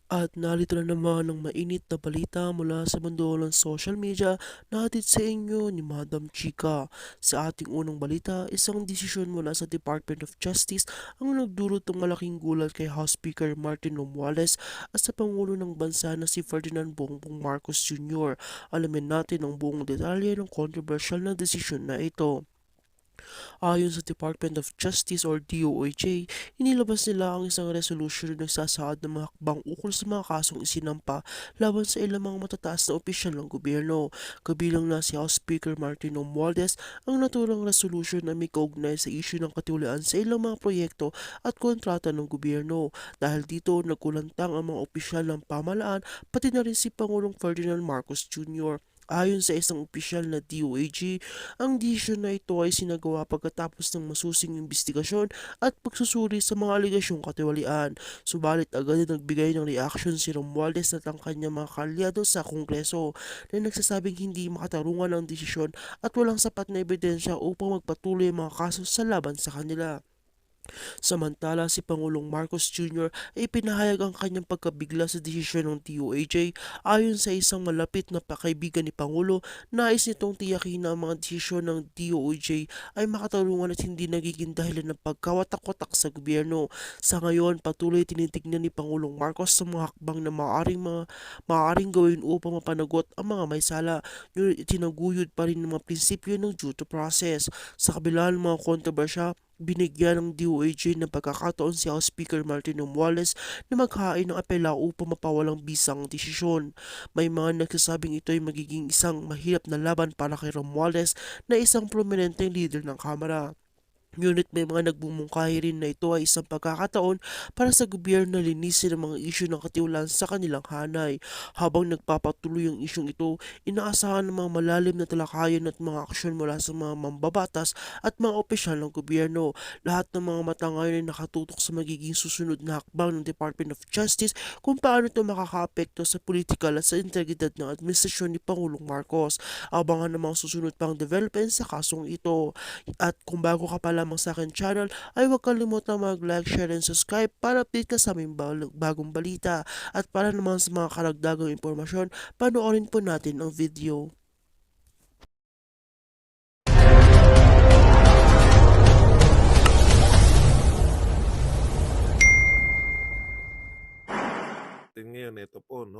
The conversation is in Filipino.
At narito na naman ang mainit na balita mula sa mundo ng social media na hatid sa inyo ni Madam Chika. Sa ating unang balita, isang desisyon mula sa Department of Justice ang nagdulot ng malaking gulat kay House Speaker Martin Romualdez at sa Pangulo ng Bansa na si Ferdinand Bongbong Marcos Jr. Alamin natin ang buong detalye ng controversial na desisyon na ito. Ayon sa Department of Justice or DOJ, inilabas nila ang isang resolution na nagsasaad ng mga hakbang ukol sa mga kasong isinampa laban sa ilang mga matataas na opisyal ng gobyerno. Kabilang na si House Speaker Martin Romualdez. Ang naturang resolution na may kaugnay sa isyu ng katiwalian sa ilang mga proyekto at kontrata ng gobyerno. Dahil dito, nagkulantang ang mga opisyal ng pamahalaan pati na rin si Pangulong Ferdinand Marcos Jr. Ayon sa isang opisyal na DOAG, ang desisyon na ito ay sinagawa pagkatapos ng masusing imbestigasyon at pagsusuri sa mga aligasyong katiwalian. Subalit agad na nagbigay ng reaksyon si Romualdez at ang kanyang mga kalyado sa Kongreso na nagsasabing hindi makatarungan ang desisyon at walang sapat na ebidensya upang magpatuloy ang mga kaso sa laban sa kanila. Samantala, si Pangulong Marcos Jr. ay pinahayag ang kanyang pagkabigla sa desisyon ng DOAJ. Ayon sa isang malapit na pakaibigan ni Pangulo, nais nitong tiyakin na ang mga desisyon ng DOAJ ay makatarungan at hindi nagiging dahilan ng pagkawatak-watak sa gobyerno. Sa ngayon, patuloy tinitignan ni Pangulong Marcos sa mga hakbang na maaaring gawin upang mapanagot ang mga may sala. Ngunit itinaguyod pa rin ng mga prinsipyo ng due to process. Sa kabila ng mga kontrobersya, binigyan ng DOAJ ng pagkakataon si House Speaker Martin Romualdez na maghain ng apela upang mapawalang bisa ang desisyon. May mga nagsasabing ito ay magiging isang mahirap na laban para kay Romualdez na isang prominenteng leader ng Kamara. Ngunit may mga nagbumungkahi rin na ito ay isang pagkakataon para sa gobyerno na linisin ang mga isyu ng katiwalaan sa kanilang hanay. Habang nagpapatuloy ang isyong ito, inaasahan ng mga malalim na talakayan at mga aksyon mula sa mga mambabatas at mga opisyal ng gobyerno. Lahat ng mga mata ngayon ay nakatutok sa magiging susunod na hakbang ng Department of Justice kung paano ito makakaapekto sa politikal at sa integridad ng administrasyon ni Pangulong Marcos. Abangan ng mga susunod pang developments sa kasong ito. At kung bago ka pa lamang sa akin channel, ay huwag kalimutang mag-like, share, and subscribe para update ka sa aming bagong balita. At para naman sa mga karagdagang impormasyon, panoorin po natin ang video. Ngayon, ito po, no?